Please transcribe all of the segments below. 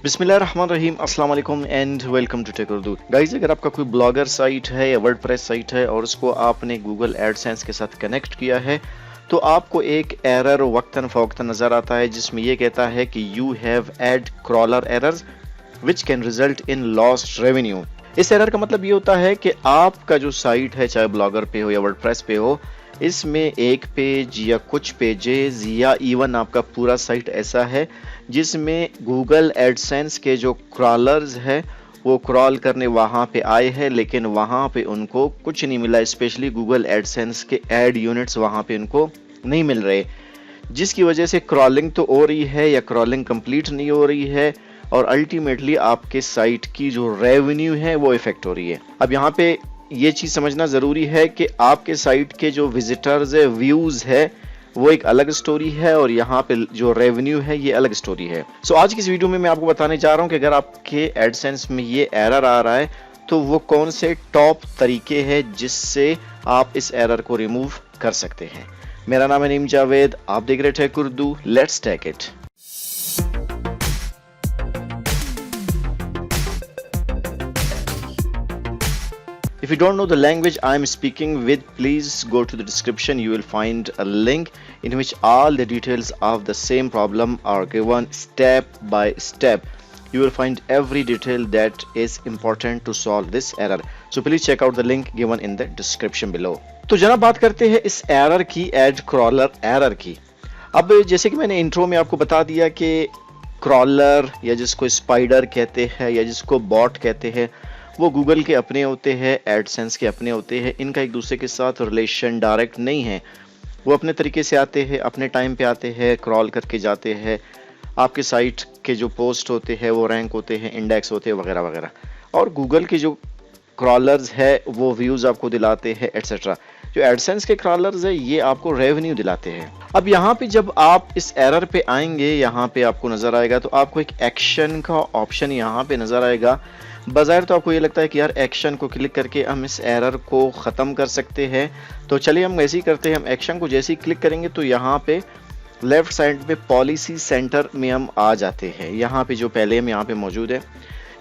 बिस्मिल्लाहिर्रहमानिर्रहीम अस्सलाम वालेकुम and welcome to tech Urdu. Guys, अगर आपका कोई ब्लॉगर साइट है या वर्डप्रेस साइट है और उसको आपने गूगल एडसेंस के साथ कनेक्ट किया है तो आपको एक एरर वक्तन फवक्तन नज़र आता है जिसमें ये कहता है कि you have ad crawler errors which can result in lost revenue. इस एरर का मतलब ये होता है कि आपका जो साइट है, चाहे ब्लॉगर पे हो या वर्डप्रेस पे हो, इसमें एक पेज या कुछ पेजेस या इवन आपका पूरा साइट ऐसा है जिसमें गूगल एडसेंस के जो क्रॉलर्स है वो क्रॉल करने वहाँ पे आए हैं, लेकिन वहाँ पे उनको कुछ नहीं मिला। स्पेशली गूगल एडसेंस के एड यूनिट्स वहाँ पे उनको नहीं मिल रहे, जिसकी वजह से क्रॉलिंग तो हो रही है या क्रॉलिंग कंप्लीट नहीं हो रही है और अल्टीमेटली आपके साइट की जो रेवेन्यू है वो इफेक्ट हो रही है। अब यहाँ पे ये चीज़ समझना ज़रूरी है कि आपके साइट के जो विजिटर्स है, व्यूज़ है, वो एक अलग स्टोरी है और यहाँ पे जो रेवेन्यू है ये अलग स्टोरी है। सो आज की इस वीडियो में मैं आपको बताने जा रहा हूँ कि अगर आपके एडसेंस में ये एरर आ रहा है तो वो कौन से टॉप तरीके हैं जिससे आप इस एरर को रिमूव कर सकते हैं। मेरा नाम है नीम जावेद, आप देख रहे tech Urdu, let's take it. If you don't know the language I am speaking with, please go to the description. You will find a link in which all the details of the same problem are given step by step. You will find every detail that is important to solve this error. So please check out the link given in the description below. तो जनाब बात करते हैं इस error की, add crawler error की। अब जैसे कि मैंने इंट्रो में आपको बता दिया कि क्रॉलर या जिसको स्पाइडर कहते हैं या जिसको बॉट कहते हैं वो गूगल के अपने होते हैं, एडसेंस के अपने होते हैं। इनका एक दूसरे के साथ रिलेशन डायरेक्ट नहीं है। वो अपने तरीके से आते हैं, अपने टाइम पे आते हैं, क्रॉल करके जाते हैं। आपके साइट के जो पोस्ट होते हैं वो रैंक होते हैं, इंडेक्स होते हैं वगैरह वगैरह। और गूगल के जो क्रॉलर्स है वो व्यूज़ आपको दिलाते हैं एट्सेट्रा। जो एडसेंस के क्रॉलर्स है ये आपको रेवेन्यू दिलाते हैं। अब यहाँ पे जब आप इस एरर पे आएंगे, यहाँ पे आपको नज़र आएगा तो आपको एक एक्शन का ऑप्शन यहाँ पे नज़र आएगा। बज़ाहिर तो आपको ये लगता है कि यार एक्शन को क्लिक करके हम इस एरर को ख़त्म कर सकते हैं, तो चलिए हम ऐसे ही करते हैं। हम एक्शन को जैसे ही क्लिक करेंगे तो यहाँ पे लेफ्ट साइड पे पॉलिसी सेंटर में हम आ जाते हैं। यहाँ पे जो पहले हम यहाँ पे मौजूद है,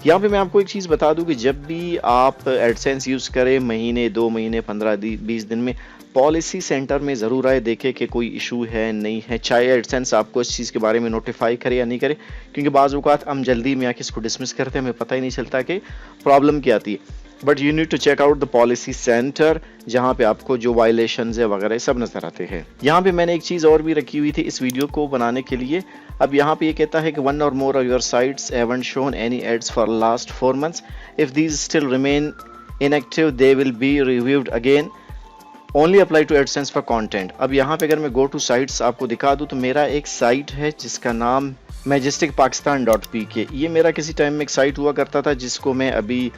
यहाँ पे मैं आपको एक चीज़ बता दूं कि जब भी आप एडसेंस यूज़ करें, महीने 2 महीने 15-20 दिन में पॉलिसी सेंटर में ज़रूर आए, देखें कि कोई इशू है नहीं है, चाहे एडसेंस आपको इस चीज़ के बारे में नोटिफाई करे या नहीं करे, क्योंकि बाज़ औक़ात हम जल्दी में आके इसको डिसमिस करते हैं, हमें पता ही नहीं चलता कि प्रॉब्लम क्या आती है। But you need to check out the policy centre, जहाँ पे आपको जो वायलेशंस है वगैरह सब नज़र आते हैं। यहाँ पे मैंने एक चीज़ और भी रखी हुई थी इस वीडियो को बनाने के लिए। अब यहाँ पे ये कहता है कि 1 or more of your sites haven't shown any ads for last 4 months. If these still remain inactive, they will be reviewed again. Only apply to AdSense for content. अब यहाँ पे अगर मैं go to sites आपको दिखा दूँ तो मेरा एक साइट है जिसका नाम majesticpakistan.pk। ये मेरा किसी टाइम में एक साइट हुआ करता था जिसको मैं अभी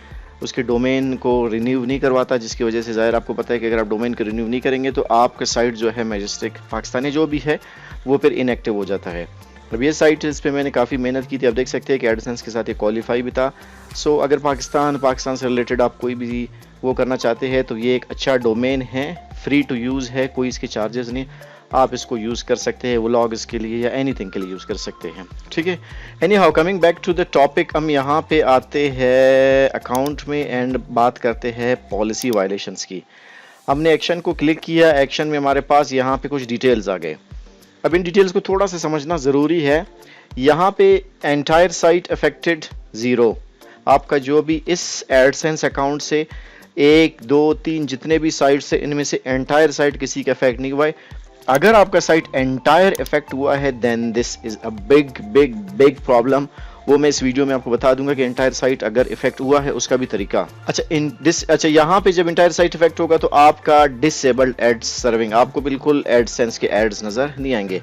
उसके डोमेन को रिन्यू नहीं करवाता, जिसकी वजह से ज़ाहिर आपको पता है कि अगर आप डोमेन को रिन्यू नहीं करेंगे तो आपका साइट जो है मैजेस्टिक पाकिस्तानी जो भी है वो फिर इनएक्टिव हो जाता है। अब ये साइट, इस पर मैंने काफ़ी मेहनत की थी। आप देख सकते हैं कि एडसेंस के साथ ये क्वालिफाई भी था। सो अगर पाकिस्तान से रिलेटेड आप कोई भी वो करना चाहते हैं तो ये एक अच्छा डोमेन है, फ्री टू यूज़ है, कोई इसके चार्जेस नहीं, आप इसको यूज़ कर सकते हैं व्लॉग्स के लिए या एनीथिंग के लिए यूज़ कर सकते हैं। ठीक है, anyhow coming back to the topic, हम यहाँ पे आते हैं अकाउंट में एंड बात करते हैं पॉलिसी वायलेशंस की। हमने एक्शन को क्लिक किया, एक्शन में हमारे पास यहाँ पे कुछ डिटेल्स आ गए। अब इन डिटेल्स को थोड़ा सा समझना ज़रूरी है। यहाँ पे एंटायर साइट अफेक्टेड 0, आपका जो भी इस एडसेंस अकाउंट से 1 2 3 जितने भी साइट से इनमें से एंटायर साइट किसी का इफेक्ट नहीं हुआ है। अगर आपका साइट एंटायर इफेक्ट हुआ है then this is a big big big problem. वो मैं इस वीडियो में आपको बता दूंगा कि एंटायर साइट अगर इफेक्ट हुआ है उसका भी तरीका। अच्छा यहाँ पे जब एंटायर साइट इफेक्ट होगा तो आपका डिसेबल्ड एड्स सर्विंग, आपको बिल्कुल एडसेंस के एड्स नजर नहीं आएंगे।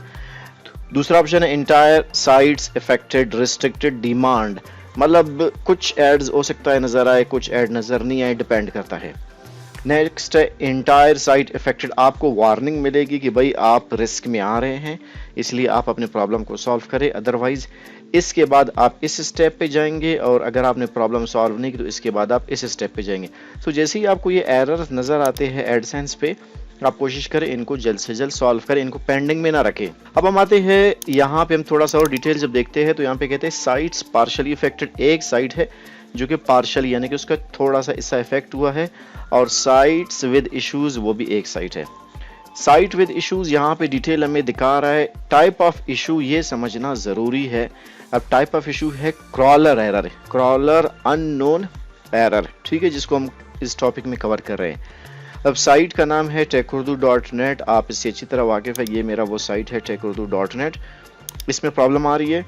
दूसरा ऑप्शन है entire sites affected restricted demand, मतलब कुछ एड्स हो सकता है नजर आए, कुछ एड नजर नहीं आए, डिपेंड करता है। नेक्स्ट है एंटायर साइट इफेक्टेड, आपको वार्निंग मिलेगी कि भाई आप रिस्क में आ रहे हैं, इसलिए आप अपने प्रॉब्लम को सॉल्व करें। अदरवाइज इसके बाद आप इस स्टेप पे जाएंगे और अगर आपने प्रॉब्लम सॉल्व नहीं की तो इसके बाद आप इस स्टेप पे जाएंगे। तो जैसे ही आपको ये एरर नज़र आते हैं एडसेंस पे, आप कोशिश करें इनको जल्द से जल्द सॉल्व करें, इनको पेंडिंग में ना रखें। अब हम आते हैं यहाँ पे, हम थोड़ा सा और डिटेल जब देखते हैं तो यहाँ पे कहते हैं साइट्स पार्शली इफेक्टेड। एक साइट है जो कि पार्शली यानी कि उसका थोड़ा सा इसका इफेक्ट हुआ है, और साइट्स विद इश्यूज वो भी एक साइट है। साइट विद इश्यूज यहाँ पे डिटेल हमें दिखा रहा है। टाइप ऑफ इशू ये समझना जरूरी है। अब टाइप ऑफ इशू है crawler error, crawler unknown error, ठीक है, जिसको हम इस टॉपिक में कवर कर रहे हैं। अब साइट का नाम है techurdu.net, आप इससे अच्छी तरह वाकिफ है, ये मेरा वो साइट है techurdu.net। इसमें प्रॉब्लम आ रही है,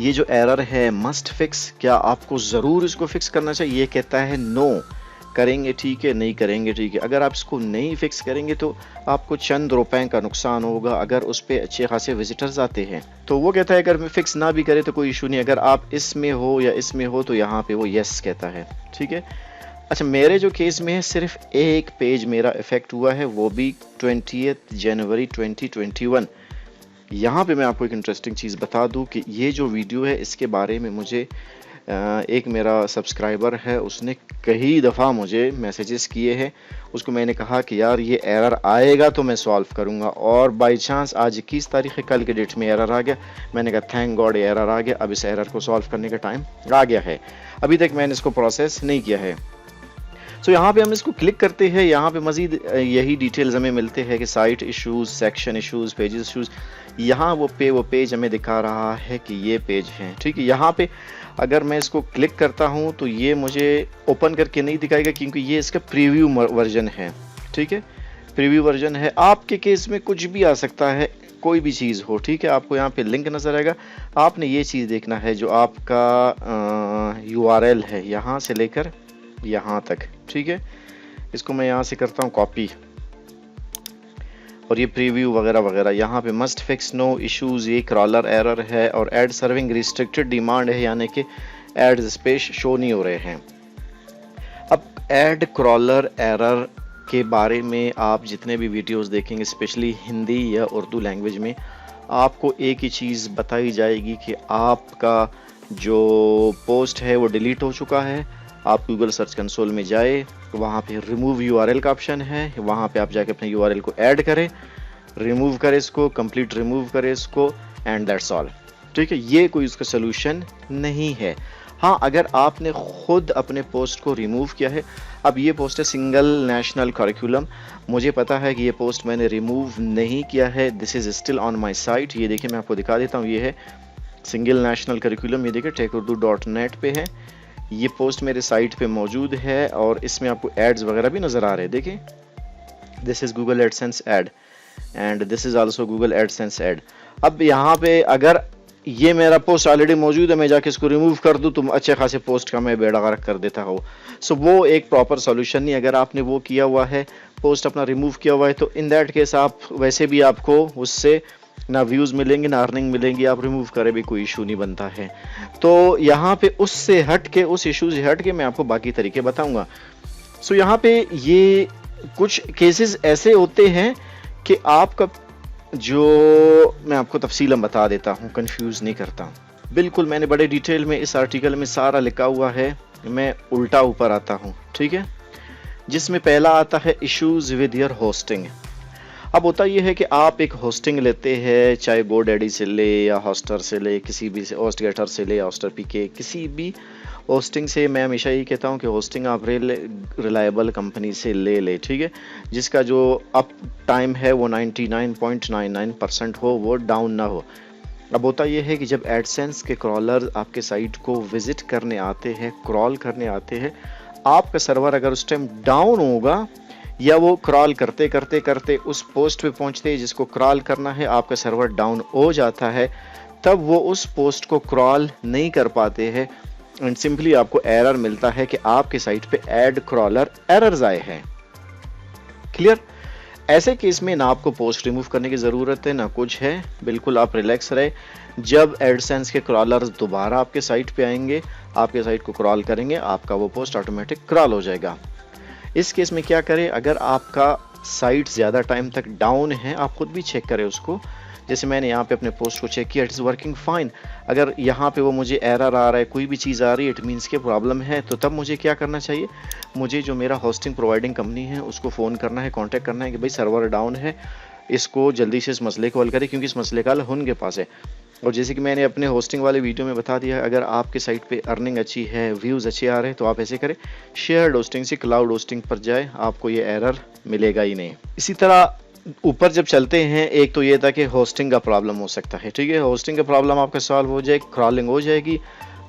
ये जो एरर है मस्ट फिक्स, क्या आपको ज़रूर इसको फिक्स करना चाहिए? ये कहता है नो, करेंगे ठीक है, नहीं करेंगे ठीक है। अगर आप इसको नहीं फिक्स करेंगे तो आपको चंद रुपए का नुकसान होगा। अगर उस पर अच्छे खासे विजिटर्स आते हैं तो वो कहता है अगर फिक्स ना भी करे तो कोई इशू नहीं, अगर आप इसमें हो या इसमें हो तो यहाँ पे वो यस कहता है, ठीक है। अच्छा, मेरे जो केस में है सिर्फ एक पेज मेरा इफेक्ट हुआ है, वो भी 20 जनवरी 2021। यहाँ पे मैं आपको एक इंटरेस्टिंग चीज़ बता दूँ कि ये जो वीडियो है इसके बारे में मुझे एक मेरा सब्सक्राइबर है, उसने कई दफ़ा मुझे मैसेजेस किए हैं। उसको मैंने कहा कि यार ये एरर आएगा तो मैं सॉल्व करूँगा, और बाय चांस आज 21 तारीख है, कल के डेट में एरर आ गया। मैंने कहा थैंक गॉड एरर आ गया, अब इस एरर को सॉल्व करने का टाइम आ गया है। अभी तक मैंने इसको प्रोसेस नहीं किया है। सो यहाँ पे हम इसको क्लिक करते हैं, यहाँ पे मजीद यही डिटेल्स हमें मिलते हैं कि site issues, section issues, pages issues. यहाँ वो पेज हमें दिखा रहा है कि ये पेज है, ठीक है। यहाँ पे अगर मैं इसको क्लिक करता हूँ तो ये मुझे ओपन करके नहीं दिखाएगा क्योंकि ये इसका प्रीव्यू वर्जन है, ठीक है, प्रीव्यू वर्जन है। आपके केस में कुछ भी आ सकता है, कोई भी चीज़ हो, ठीक है। आपको यहाँ पे लिंक नज़र आएगा, आपने ये चीज़ देखना है जो आपका URL है यहाँ से लेकर यहाँ तक, ठीक है। इसको मैं यहाँ से करता हूँ कॉपी, और ये प्रीव्यू वगैरह वगैरह। यहाँ पे मस्ट फिक्स, नो इश्यूज, ये क्रॉलर एरर है, और एड सर्विंग रिस्ट्रिक्टेड डिमांड है, यानी कि एड स्पेस शो नहीं हो रहे हैं। अब एड क्रॉलर एरर के बारे में आप जितने भी वीडियोस देखेंगे, स्पेशली हिंदी या उर्दू लैंग्वेज में, आपको एक ही चीज़ बताई जाएगी कि आपका जो पोस्ट है वो डिलीट हो चुका है। आप गूगल सर्च कंसोल में जाए, वहाँ पे रिमूव URL का ऑप्शन है, वहाँ पे आप जाके अपने URL को ऐड करें, रिमूव करें इसको, कंप्लीट रिमूव करें इसको, एंड दैट्स ऑल, ठीक है। ये कोई उसका सोल्यूशन नहीं है। हाँ, अगर आपने खुद अपने पोस्ट को रिमूव किया है, अब ये पोस्ट है सिंगल नेशनल करिकुलम, मुझे पता है कि ये पोस्ट मैंने रिमूव नहीं किया है, this is still on my site. ये देखिए मैं आपको दिखा देता हूँ, ये है सिंगल नेशनल करिकुलम, ये देखिए techurdu.net पे है, ये पोस्ट मेरे साइट पे मौजूद है, और इसमें आपको एड्स वगैरह भी नज़र आ रहे हैं। देखिए, this is Google AdSense ad and this is also Google AdSense ad. अब यहाँ पे अगर ये मेरा पोस्ट ऑलरेडी मौजूद है, मैं जाके इसको रिमूव कर दूँ तो अच्छे खासे पोस्ट का मैं बेड़ा गर्क कर देता हूँ। सो वो एक प्रॉपर सॉल्यूशन नहीं। अगर आपने वो किया हुआ है, पोस्ट अपना रिमूव किया हुआ है, तो इन दैट केस आप वैसे भी आपको उससे ना व्यूज़ मिलेंगे ना अर्निंग मिलेंगी, आप रिमूव करें भी कोई इशू नहीं बनता है। तो यहाँ पे उससे हट के, उस इशू से हट के मैं आपको बाकी तरीके बताऊंगा। सो यहाँ पे ये कुछ केसेस ऐसे होते हैं कि आपका जो, मैं आपको तफसीलन बता देता हूँ, कंफ्यूज नहीं करता हूँ बिल्कुल। मैंने बड़े डिटेल में इस आर्टिकल में सारा लिखा हुआ है, मैं उल्टा ऊपर आता हूँ, ठीक है, जिसमें पहला आता है इश्यूज विद योर होस्टिंग। अब होता यह है कि आप एक होस्टिंग लेते हैं, चाहे GoDaddy से ले या हॉस्टर से ले, किसी भी से, HostGator से ले, HostPK, किसी भी होस्टिंग से। मैं हमेशा यही कहता हूँ कि होस्टिंग आप रिलायबल कंपनी से ले, ठीक है, जिसका जो अप टाइम है वो 99.99% हो, वो डाउन ना हो। अब होता यह है कि जब एडसेंस के क्रॉलर आपके साइट को विजिट करने आते हैं, क्रॉल करने आते हैं, आपका सर्वर अगर उस टाइम डाउन होगा, या वो क्रॉल करते करते करते उस पोस्ट पे पहुंचते हैं जिसको क्रॉल करना है, आपका सर्वर डाउन हो जाता है, तब वो उस पोस्ट को क्रॉल नहीं कर पाते हैं, एंड सिंपली आपको एरर मिलता है कि आपके साइट पे एड क्रॉलर एरर्स आए हैं। क्लियर? ऐसे केस में ना आपको पोस्ट रिमूव करने की ज़रूरत है ना कुछ है, बिल्कुल आप रिलैक्स रहे। जब एडसेंस के क्रॉलर्स दोबारा आपके साइट पे आएंगे, आपके साइट को क्रॉल करेंगे, आपका वो पोस्ट ऑटोमेटिक क्रॉल हो जाएगा। इस केस में क्या करें, अगर आपका साइट ज़्यादा टाइम तक डाउन है, आप खुद भी चेक करें उसको। जैसे मैंने यहाँ पे अपने पोस्ट को चेक किया, इट इज़ वर्किंग फाइन। अगर यहाँ पे वो मुझे एरर आ रहा है, कोई भी चीज़ आ रही है, इट मीन्स के प्रॉब्लम है, तो तब मुझे क्या करना चाहिए, मुझे जो मेरा होस्टिंग प्रोवाइडिंग कंपनी है उसको फ़ोन करना है, कांटेक्ट करना है कि भाई सर्वर डाउन है, इसको जल्दी से इस मसले को हल करें, क्योंकि इस मसले का हल उनके पास है। और जैसे कि मैंने अपने होस्टिंग वाले वीडियो में बता दिया, अगर आपके साइट पे अर्निंग अच्छी है, व्यूज़ अच्छे आ रहे हैं, तो आप ऐसे करें, शेयर्ड होस्टिंग से क्लाउड होस्टिंग पर जाए, आपको ये एरर मिलेगा ही नहीं। इसी तरह ऊपर जब चलते हैं, एक तो ये था कि होस्टिंग का प्रॉब्लम हो सकता है, ठीक है, होस्टिंग का प्रॉब्लम आपका सॉल्व हो जाए, क्रॉलिंग हो जाएगी,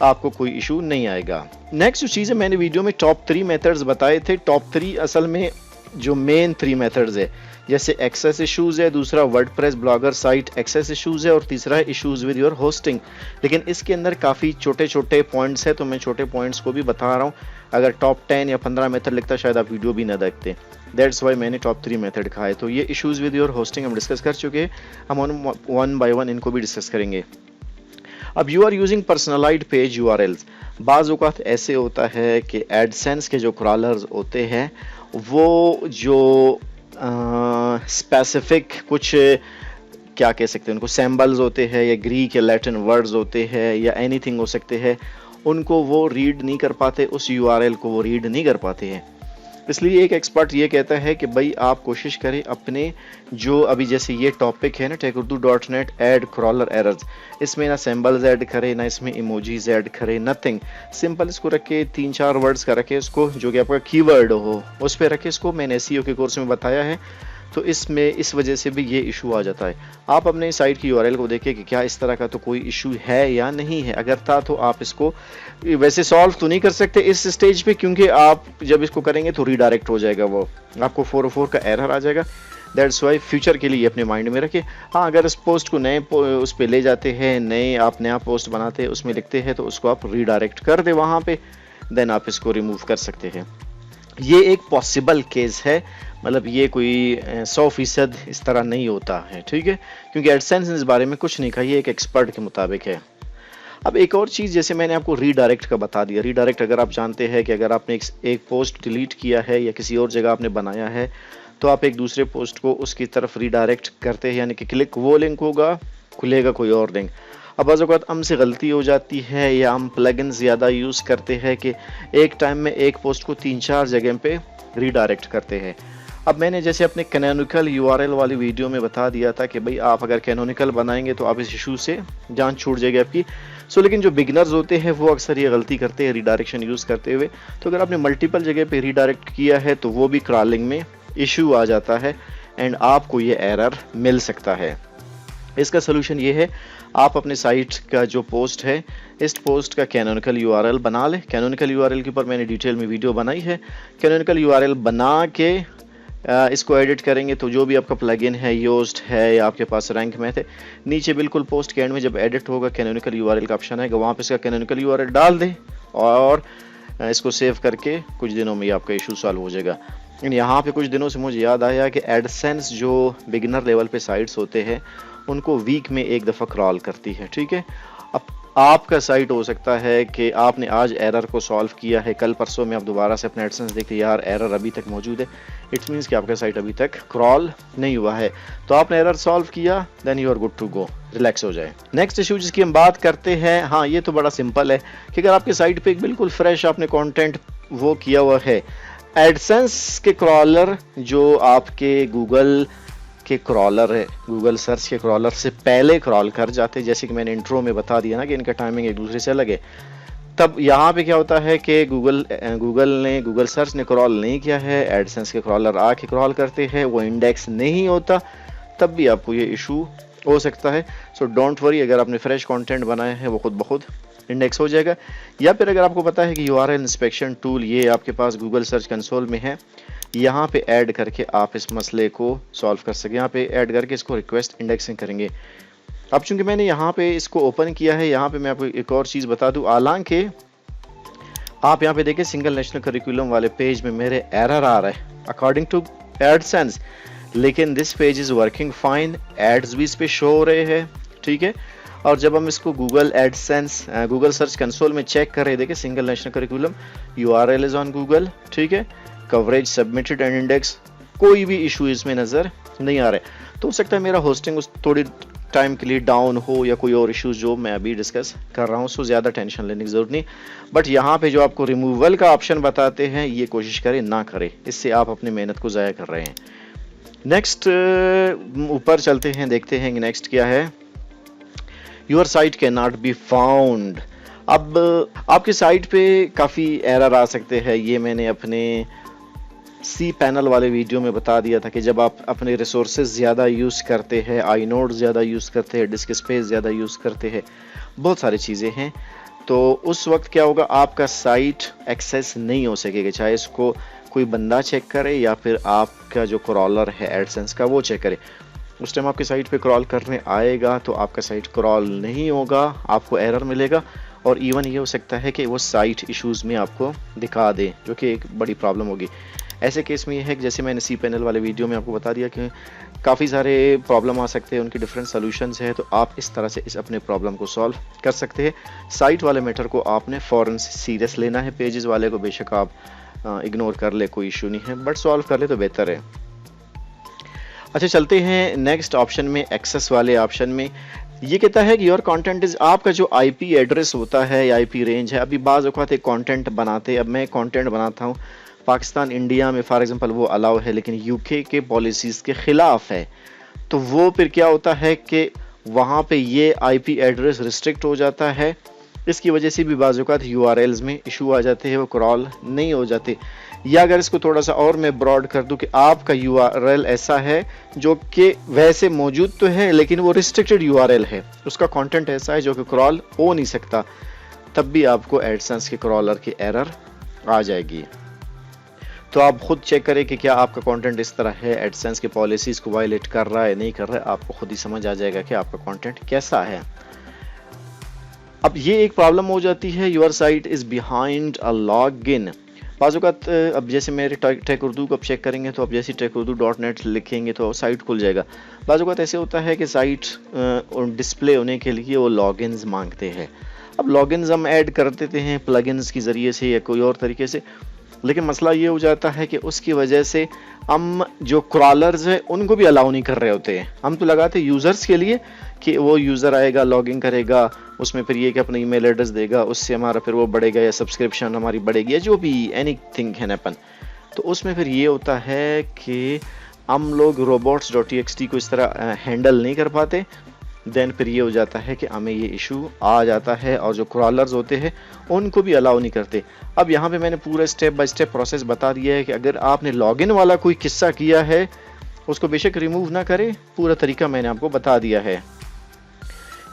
आपको कोई इशू नहीं आएगा। नेक्स्ट जो चीज़ है, मैंने वीडियो में टॉप 3 मेथड्स बताए थे। टॉप 3 असल में जो मेन 3 मेथड्स है, जैसे एक्सेस इश्यूज़ है, दूसरा WordPress blogger site access issues है, और तीसरा है इश्यूज़ विद योर होस्टिंग। लेकिन इसके अंदर काफ़ी छोटे छोटे पॉइंट्स है, तो मैं छोटे पॉइंट्स को भी बता रहा हूँ। अगर टॉप 10 या 15 मेथड लिखता शायद आप वीडियो भी ना देखते। दैट्स वाई मैंने टॉप 3 मेथड कहा है। तो ये इश्यूज़ विद योर होस्टिंग हम डिस्कस कर चुके हैं, हम वन बाय वन इनको भी डिस्कस करेंगे। अब you are using personalised page URLs। बाज़ औक़ात ऐसे होता है कि एडसेंस के जो क्रॉलर्स होते हैं वो जो स्पेसिफिक कुछ क्या कह सकते हैं उनको, सैम्बल्स होते हैं या ग्रीक या लैटिन वर्ड्स होते हैं या एनीथिंग हो सकते हैं, उनको वो रीड नहीं कर पाते, उस URL को वो रीड नहीं कर पाते हैं। इसलिए एक एक्सपर्ट ये कहता है कि भाई आप कोशिश करें अपने जो अभी जैसे ये टॉपिक है ना techurdu.net ऐड क्रॉलर एरर्स, इसमें ना सिंबल्स ऐड करें, ना इसमें इमोजीज ऐड करें, नथिंग, सिंपल इसको रखे, 3-4 वर्ड्स का रखे इसको, जो कि आपका कीवर्ड हो उस पर रखे इसको। मैंने SEO के कोर्स में बताया है, तो इसमें इस वजह से भी ये इशू आ जाता है। आप अपने साइट की URL को देखें कि क्या इस तरह का तो कोई इशू है या नहीं है, अगर था तो आप इसको वैसे सॉल्व तो नहीं कर सकते इस स्टेज पे, क्योंकि आप जब इसको करेंगे तो रीडायरेक्ट हो जाएगा, वो आपको 404 का एरर आ जाएगा। दैट्स वाई फ्यूचर के लिए अपने माइंड में रखें। हाँ, अगर इस पोस्ट को नए उस पर ले जाते हैं, आप नया पोस्ट बनाते हैं, उसमें लिखते हैं, तो उसको आप रीडायरेक्ट कर दे वहाँ पे, देन आप इसको रिमूव कर सकते हैं। ये एक पॉसिबल केस है, मतलब ये कोई 100% इस तरह नहीं होता है, ठीक है, क्योंकि एडसेंस इस बारे में कुछ नहीं कहा, ये एक एक्सपर्ट के मुताबिक है। अब एक और चीज़, जैसे मैंने आपको रीडायरेक्ट का बता दिया, रीडायरेक्ट अगर आप जानते हैं कि अगर आपने एक पोस्ट डिलीट किया है या किसी और जगह आपने बनाया है, तो आप एक दूसरे पोस्ट को उसकी तरफ रीडायरेक्ट करते हैं, यानी कि क्लिक वो लिंक होगा, खुलेगा कोई और लिंक। अब बाज़ औक़ात हमसे गलती हो जाती है या हम प्लगइन ज़्यादा यूज़ करते हैं कि एक टाइम में एक पोस्ट को 3-4 जगह पे रीडायरेक्ट करते हैं। अब मैंने जैसे अपने कैनोनिकल URL वाली वीडियो में बता दिया था कि भाई आप अगर कैनोनिकल बनाएंगे तो आप इस इशू से जान छूट जाएगी आपकी। लेकिन जो बिगनर्स होते हैं वो अक्सर ये गलती करते हैं रिडायरेक्शन यूज़ करते हुए। तो अगर आपने मल्टीपल जगह पे रीडायरेक्ट किया है तो वो भी क्रॉलिंग में इशू आ जाता है एंड आपको ये एरर मिल सकता है। इसका सोल्यूशन ये है, आप अपने साइट का जो पोस्ट है, इस पोस्ट का कैनोनिकल URL बना लें। कैनोनिकल URL के ऊपर मैंने डिटेल में वीडियो बनाई है। कैनोनिकल URL बना के इसको एडिट करेंगे तो जो भी आपका प्लगइन है, योस्ट है या आपके पास रैंक मैथ है, नीचे बिल्कुल पोस्ट के एंड में जब एडिट होगा कैनोनिकल URL का ऑप्शन आएगा, वहाँ पे इसका कैनोनिकल URL डाल दें और इसको सेव करके कुछ दिनों में ही आपका इशू सॉल्व हो जाएगा। यहाँ पे कुछ दिनों से मुझे याद आया कि एडसेंस जो बिगिनर लेवल पे साइट्स होते हैं उनको वीक में एक दफ़ा क्रॉल करती है, ठीक है। अब आपका साइट हो सकता है कि आपने आज एरर को सॉल्व किया है, कल परसों में आप दोबारा से अपने एडसेंस देखते यार एरर अभी तक मौजूद है, इट्स मीन्स कि आपका साइट अभी तक क्रॉल नहीं हुआ है। तो आपने एरर सॉल्व किया, then you are good to go, relax हो जाए। नेक्स्ट इशू जिसकी हम बात करते हैं, हाँ ये तो बड़ा सिंपल है कि अगर आपके साइट पे एक बिल्कुल फ्रेश आपने कंटेंट वो किया हुआ है, एडसेंस के क्रॉलर जो आपके गूगल के क्रॉलर है, गूगल सर्च के क्रॉलर से पहले क्रॉल कर जाते, जैसे कि मैंने इंट्रो में बता दिया ना कि इनका टाइमिंग एक दूसरे से अलग है। तब यहाँ पे क्या होता है कि गूगल सर्च ने क्रॉल नहीं किया है, एडसेंस के क्रॉलर आके क्रॉल करते हैं, वो इंडेक्स नहीं होता, तब भी आपको ये इशू हो सकता है। सो डोंट वरी, अगर आपने फ्रेश कंटेंट बनाया है वो खुद ब खुद इंडेक्स हो जाएगा। या फिर अगर आपको पता है कि URL इंस्पेक्शन टूल ये आपके पास गूगल सर्च कंसोल में है, यहाँ पे ऐड करके आप इस मसले को सॉल्व कर सकें। यहाँ पे ऐड करके इसको रिक्वेस्ट इंडेक्सिंग करेंगे। अब चूंकि मैंने यहाँ पे इसको ओपन किया है, यहाँ पे मैं आपको एक और चीज़ बता दूँ, हालांकि आप यहाँ पे देखें सिंगल नेशनल करिकुलम वाले पेज में मेरे एरर आ रहा है अकॉर्डिंग टू एडसेंस, लेकिन this page is working fine, ads भी इस पे शो हो रहे हैं, ठीक है। और जब हम इसको Google AdSense Google search console में चेक कर रहे देखें single national curriculum, URL is on Google, ठीक है, कवरेज सबमिटेड एंड इंडेक्स, कोई भी इशू इसमें नज़र नहीं आ रहा है। तो हो सकता है मेरा होस्टिंग थोड़ी टाइम के लिए डाउन हो या कोई और इश्यूज जो मैं अभी डिस्कस कर रहा हूँ, सो ज़्यादा टेंशन लेने की ज़रूरत नहीं। बट यहाँ पे जो आपको रिमूवल का ऑप्शन बताते हैं ये कोशिश करें ना करें, इससे आप अपनी मेहनत को ज़ाया कर रहे हैं। नेक्स्ट ऊपर चलते हैं, देखते हैं नेक्स्ट क्या है। Your site can not be found. अब आपकी साइट पे काफ़ी एरर आ सकते हैं, ये मैंने अपने सी पैनल वाले वीडियो में बता दिया था कि जब आप अपने रिसोर्सेज ज़्यादा यूज़ करते हैं, आई नोड ज़्यादा यूज़ करते हैं, डिस्क स्पेस ज़्यादा यूज़ करते हैं, बहुत सारी चीज़ें हैं, तो उस वक्त क्या होगा, आपका साइट एक्सेस नहीं हो सकेगा, चाहे इसको कोई बंदा चेक करे या फिर आपका जो क्रॉलर है एडसेंस का वो चेक करे। उस टाइम आपकी साइट पे क्रॉल करने आएगा तो आपका साइट क्रॉल नहीं होगा, आपको एरर मिलेगा, और इवन ये हो सकता है कि वो साइट इश्यूज़ में आपको दिखा दे, जो कि एक बड़ी प्रॉब्लम होगी। ऐसे केस में ये है कि जैसे मैंने सी पैनल वाले वीडियो में आपको बता दिया कि काफ़ी सारे प्रॉब्लम आ सकते हैं, उनके डिफरेंट सॉल्यूशंस है, तो आप इस तरह से इस अपने प्रॉब्लम को सॉल्व कर सकते हैं। साइट वाले मैटर को आपने फ़ौरन से सीरियस लेना है, पेजेस वाले को बेशक आप इग्नोर कर ले, कोई इशू नहीं है, बट सॉल्व कर ले तो बेहतर है। अच्छा, चलते हैं नेक्स्ट ऑप्शन में, एक्सेस वाले ऑप्शन में। ये कहता है कि योर कंटेंट इज, आपका जो आईपी एड्रेस होता है या आईपी रेंज है। अभी बाज़ औक़ात एक कंटेंट बनाते, अब मैं कंटेंट बनाता हूँ पाकिस्तान इंडिया में फॉर एग्जांपल, वो अलाउ है, लेकिन यूके के पॉलिसीज़ के ख़िलाफ़ है, तो वो फिर क्या होता है कि वहाँ पे ये आईपी एड्रेस रिस्ट्रिक्ट हो जाता है। इसकी वजह से भी बाज़ औक़ात यूआरएल्स में इशू आ जाते हैं, वो क्रॉल नहीं हो जाते। या अगर इसको थोड़ा सा और मैं ब्रॉड कर दूं कि आपका यूआरएल ऐसा है जो कि वैसे मौजूद तो है लेकिन वो रिस्ट्रिक्टेड यूआरएल है, उसका कंटेंट ऐसा है जो कि क्रॉल हो नहीं सकता, तब भी आपको एडसेंस के क्रॉलर की एरर आ जाएगी। तो आप खुद चेक करें कि क्या आपका कंटेंट इस तरह है, एडसेंस की पॉलिसीज़ को वायलेट कर रहा है नहीं कर रहा है, आपको खुद ही समझ आ जाएगा कि आपका कंटेंट कैसा है। अब ये एक प्रॉब्लम हो जाती है, your site is behind a login. बाज़ औक़ात अब जैसे मेरे टेक उर्दू को आप चेक करेंगे तो अब जैसे tekurdu.net लिखेंगे तो साइट खुल जाएगा। बाज़ औक़ात ऐसे होता है कि साइट डिस्प्ले होने के लिए वो लॉगिन्स मांगते हैं। अब लॉगिन्स हम ऐड कर देते हैं प्लगइन्स के ज़रिए से या कोई और तरीके से, लेकिन मसला ये हो जाता है कि उसकी वजह से हम जो क्रॉलर्स हैं उनको भी अलाउ नहीं कर रहे होते हैं। हम तो लगाते यूज़र्स के लिए कि वो यूज़र आएगा, लॉगिन करेगा, उसमें फिर ये कि अपना ईमेल एड्रेस देगा, उससे हमारा फिर वो बढ़ेगा या सब्सक्रिप्शन हमारी बढ़ेगी या जो भी एनीथिंग है अपन। तो उसमें फिर ये होता है कि हम लोग robots.txt को इस तरह हैंडल नहीं कर पाते, देन फिर ये हो जाता है कि हमें ये इशू आ जाता है और जो क्रॉलर्स होते हैं उनको भी अलाउ नहीं करते। अब यहाँ पे मैंने पूरा स्टेप बाय स्टेप प्रोसेस बता दिया है कि अगर आपने लॉगिन वाला कोई किस्सा किया है उसको बेशक रिमूव ना करें, पूरा तरीका मैंने आपको बता दिया है।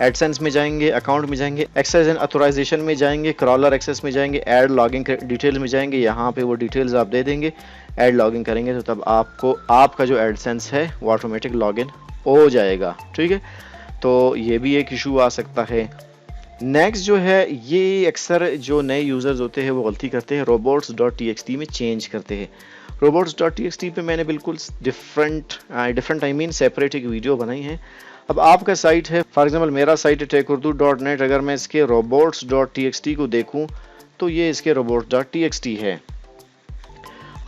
एडसेंस में जाएंगे, अकाउंट में जाएंगे, एक्सेस एंड ऑथराइजेशन में जाएंगे, क्रॉलर एक्सेस में जाएंगे, ऐड लॉगिन डिटेल्स में जाएंगे, यहाँ पे वो डिटेल्स आप दे देंगे, ऐड लॉगिन करेंगे तो तब आपको आपका जो एडसेंस है वो ऑटोमेटिक लॉगिन हो जाएगा। ठीक है, तो ये भी एक इशू आ सकता है। नेक्स्ट जो है, ये अक्सर जो नए यूज़र्स होते हैं वो गलती करते हैं, robots.txt में चेंज करते हैं। robots.txt पे मैंने बिल्कुल डिफरेंट आई मीन सेपरेट एक वीडियो बनाई है। अब आपका साइट है, फॉर एग्जांपल मेरा साइट है tekurdu.net, अगर मैं इसके robots.txt को देखूं तो ये इसके robots.txt है।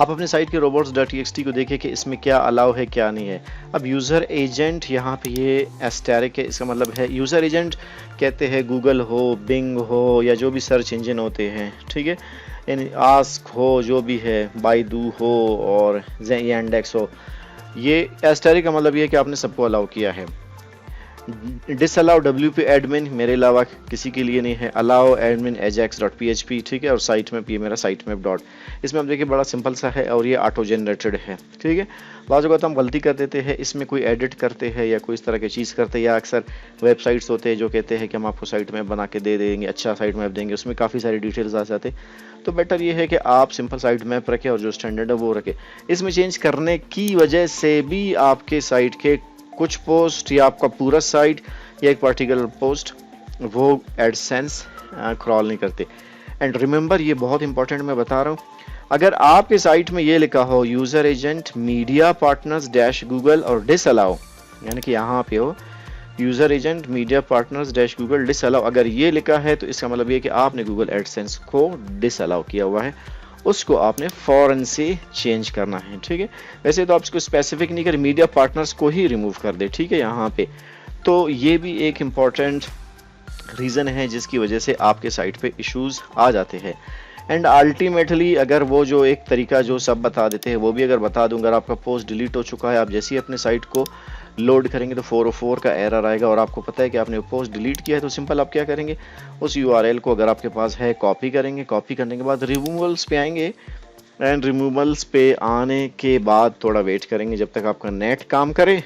आप अपने साइट के robots.txt को देखिए कि इसमें क्या अलाउ है क्या नहीं है। अब यूज़र एजेंट यहाँ पे ये एस्टेरिक है, इसका मतलब है यूज़र एजेंट कहते हैं गूगल हो, बिंग हो या जो भी सर्च इंजन होते हैं, ठीक है, यानी आस्क हो, जो भी है, बाइडू हो और यांडेक्स हो, ये एस्टेरिक का मतलब ये है कि आपने सबको अलाउ किया है। डिसअलाउ WP एडमिन मेरे अलावा किसी के लिए नहीं है, अलाउ एडमिन ajax.php, ठीक है, और साइट मैप ये मेरा साइट मैप डॉट, इसमें आप देखिए बड़ा सिंपल सा है और ये ऑटो जनरेटेड है। ठीक है, बाज़ औक़ात हम गलती कर देते हैं, इसमें कोई एडिट करते हैं या कोई इस तरह की चीज़ करते हैं, या अक्सर वेबसाइट्स होते हैं जो कहते हैं कि हम आपको साइट मैप बना के दे देंगे, अच्छा साइट मैप देंगे, उसमें काफ़ी सारी डिटेल्स आ जाते, तो बेटर ये है कि आप सिंपल साइट मैप रखें और जो स्टैंडर्ड है वो रखें। इसमें चेंज करने की वजह से भी आपके साइट के कुछ पोस्ट या आपका पूरा साइट या एक पर्टिकुलर पोस्ट वो एडसेंस क्रॉल नहीं करते। एंड रिमेंबर, ये बहुत इंपॉर्टेंट मैं बता रहा हूँ, अगर आपके साइट में ये लिखा हो user agent media partners dash Google और डिसअलाउ, यानी कि यहाँ पे हो user agent media partners dash Google disallow, अगर ये लिखा है तो इसका मतलब ये कि आपने गूगल एडसेंस को डिसअलाउ किया हुआ है, उसको आपने फ़ौरन से चेंज करना है। ठीक है, वैसे तो आप इसको स्पेसिफिक नहीं करें, मीडिया पार्टनर्स को ही रिमूव कर दे। ठीक है, यहाँ पे तो ये भी एक इम्पॉर्टेंट रीज़न है जिसकी वजह से आपके साइट पे इश्यूज आ जाते हैं। एंड अल्टीमेटली अगर वो जो एक तरीका जो सब बता देते हैं वो भी अगर बता दूं, अगर आपका पोस्ट डिलीट हो चुका है, आप जैसे ही अपने साइट को लोड करेंगे तो 404 का एरर आएगा और आपको पता है कि आपने पोस्ट डिलीट किया है, तो सिंपल आप क्या करेंगे, उस यूआरएल को अगर आपके पास है कॉपी करेंगे, कॉपी करने के बाद रिमूवल्स पे आएंगे एंड रिमूवल्स पे आने के बाद थोड़ा वेट करेंगे जब तक आपका नेट काम करे।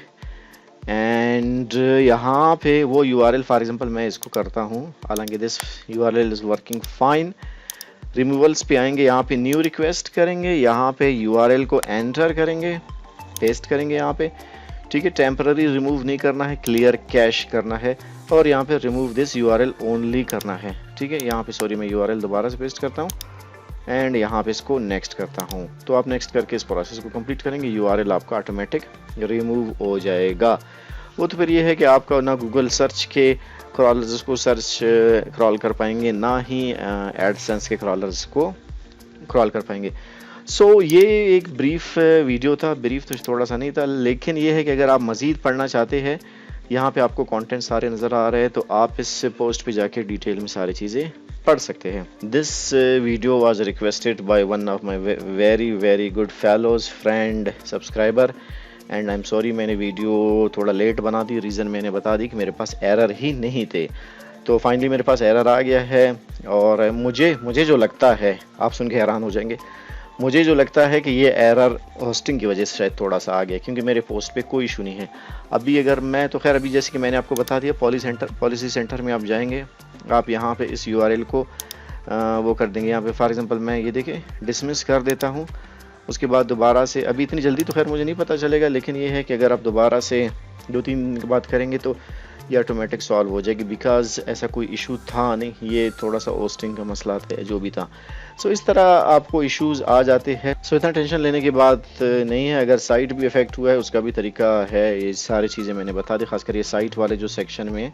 एंड यहाँ पे वो यूआरएल, फॉर एग्जांपल मैं इसको करता हूँ, हालांकि this URL is working fine. Removals पे आएंगे, यहाँ पे न्यू रिक्वेस्ट करेंगे, यहाँ पे यूआरएल को एंटर करेंगे, पेस्ट करेंगे यहाँ पे, ठीक है। टेम्पररी रिमूव नहीं करना है, क्लियर कैश करना है और यहाँ पे रिमूव दिस यूआरएल ओनली करना है, ठीक है। यहाँ पे सॉरी मैं यूआरएल दोबारा से पेस्ट करता हूँ एंड यहाँ पे इसको नेक्स्ट करता हूँ। तो आप नेक्स्ट करके इस प्रोसेस को कंप्लीट करेंगे, यूआरएल आपका ऑटोमेटिक रिमूव हो जाएगा। वो तो फिर ये है कि आपका ना गूगल सर्च के क्रॉलर्स को सर्च क्रॉल कर पाएंगे, ना ही एडसेंस के क्रॉलर्स को क्रॉल कर पाएंगे। सो ये एक ब्रीफ वीडियो था, ब्रीफ तो थोड़ा सा नहीं था, लेकिन ये है कि अगर आप मज़ीद पढ़ना चाहते हैं, यहाँ पे आपको कंटेंट सारे नज़र आ रहे हैं, तो आप इस पोस्ट पे जाके डिटेल में सारी चीज़ें पढ़ सकते हैं। This video was requested by one of my very good fellows friend subscriber and I am sorry मैंने वीडियो थोड़ा लेट बना दी। रीज़न मैंने बता दी कि मेरे पास एरर ही नहीं थे, तो फाइनली मेरे पास एरर आ गया है। और मुझे जो लगता है, आप सुन के हैरान हो जाएंगे, मुझे जो लगता है कि ये एरर होस्टिंग की वजह से शायद थोड़ा सा आ गया, क्योंकि मेरे पोस्ट पे कोई इशू नहीं है। अभी अगर मैं तो खैर अभी जैसे कि मैंने आपको बता दिया, पॉलिसी सेंटर में आप जाएंगे, आप यहाँ पे इस यूआरएल को वो कर देंगे। यहाँ पे फॉर एग्जांपल मैं ये देखें डिसमिस कर देता हूँ, उसके बाद दोबारा से, अभी इतनी जल्दी तो खैर मुझे नहीं पता चलेगा, लेकिन ये है कि अगर आप दोबारा से 2-3 दिन के बाद करेंगे तो ये ऑटोमेटिक सॉल्व हो जाएगी, बिकॉज ऐसा कोई इशू था नहीं, ये थोड़ा सा होस्टिंग का मसला था जो भी था। सो इस तरह आपको इश्यूज आ जाते हैं। सो इतना टेंशन लेने की बात नहीं है। अगर साइट भी इफेक्ट हुआ है उसका भी तरीका है, ये सारी चीज़ें मैंने बता दी, खासकर ये साइट वाले जो सेक्शन में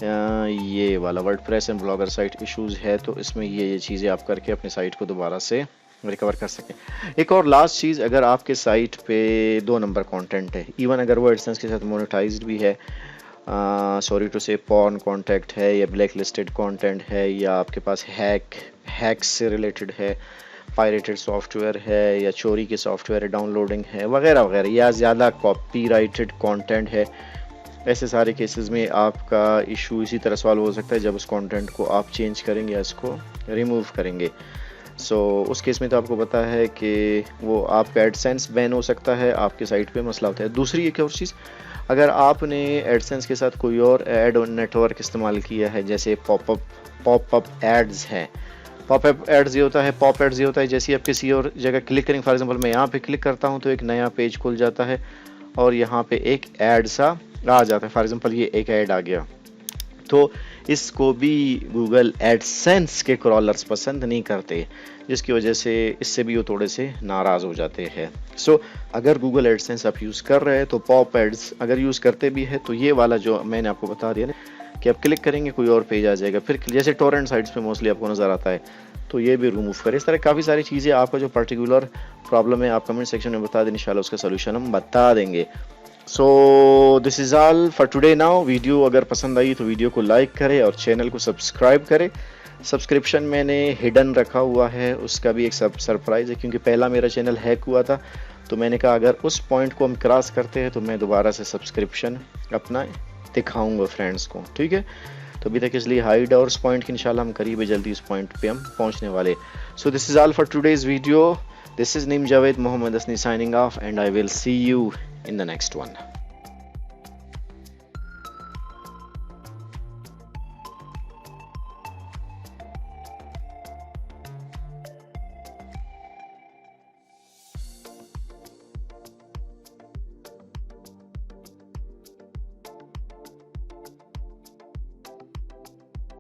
ये वाला WordPress and blogger site issues है, तो इसमें ये चीज़ें आप करके अपनी साइट को दोबारा से रिकवर कर सकें। एक और लास्ट चीज़, अगर आपके साइट पे 2 नंबर कंटेंट है, इवन अगर वो एडसेंस के साथ मोनेटाइज्ड भी है, सॉरी टू से पॉर्न कॉन्टैक्ट है या ब्लैक लिस्टेड कॉन्टेंट है, या आपके पास हैक्स से रिलेटेड है, पायरेटेड सॉफ्टवेयर है, या चोरी के सॉफ्टवेयर डाउनलोडिंग है वगैरह वगैरह, या ज़्यादा कॉपीराइटेड कंटेंट है, ऐसे सारे केसेस में आपका इशू इसी तरह सॉल्व हो सकता है जब उस कंटेंट को आप चेंज करेंगे या इसको रिमूव करेंगे। सो उस केस में तो आपको पता है कि वो आपका एडसेंस बैन हो सकता है, आपके साइट पे मसला होता है। दूसरी एक और चीज़, अगर आपने एडसेंस के साथ कोई और एड नेटवर्क इस्तेमाल किया है, जैसे पॉपअप एड्स हैं, पॉपअप एड्स ये होता है जैसे ही आप किसी और जगह क्लिक करेंगे, फॉर एग्जांपल मैं यहाँ पे क्लिक करता हूँ तो एक नया पेज खुल जाता है और यहाँ पे एक ऐड सा आ जाता है, फॉर एग्जांपल ये एक ऐड आ गया, तो इसको भी गूगल एडसेंस के क्रॉलर्स पसंद नहीं करते, जिसकी वजह से इससे भी वो थोड़े से नाराज़ हो जाते हैं। सो अगर गूगल एडसेंस आप यूज़ कर रहे हैं तो पॉप एड्स अगर यूज़ करते भी है तो ये वाला जो मैंने आपको बता दिया ना कि आप क्लिक करेंगे कोई और पेज आ जाएगा, फिर जैसे टोरेंट साइट्स पे मोस्टली आपको नज़र आता है, तो ये भी रिमूव करें। इस तरह काफ़ी सारी चीज़ें, आपका जो पर्टिकुलर प्रॉब्लम है आप कमेंट सेक्शन में बता दें, इंशाल्लाह उसका सोल्यूशन हम बता देंगे। So this is all for today now. Video अगर पसंद आई तो वीडियो को लाइक करें और चैनल को सब्सक्राइब करें। सब्सक्रिप्शन मैंने हिडन रखा हुआ है, उसका भी एक सरप्राइज़ है, क्योंकि पहला मेरा चैनल हैक हुआ था, तो मैंने कहा अगर उस पॉइंट को हम क्रॉस करते हैं तो मैं दोबारा से सब्सक्रिप्शन अपना दिखाऊंगा फ्रेंड्स को, ठीक है। तो अभी तक इसलिए हाइड और उस पॉइंट की इंशाल्लाह हम करीब है जल्दी उस पॉइंट पे हम पहुंचने वाले। So this is all for today's video. This is Nim Javed Mohammed Asni signing off, and I will see you in the next one.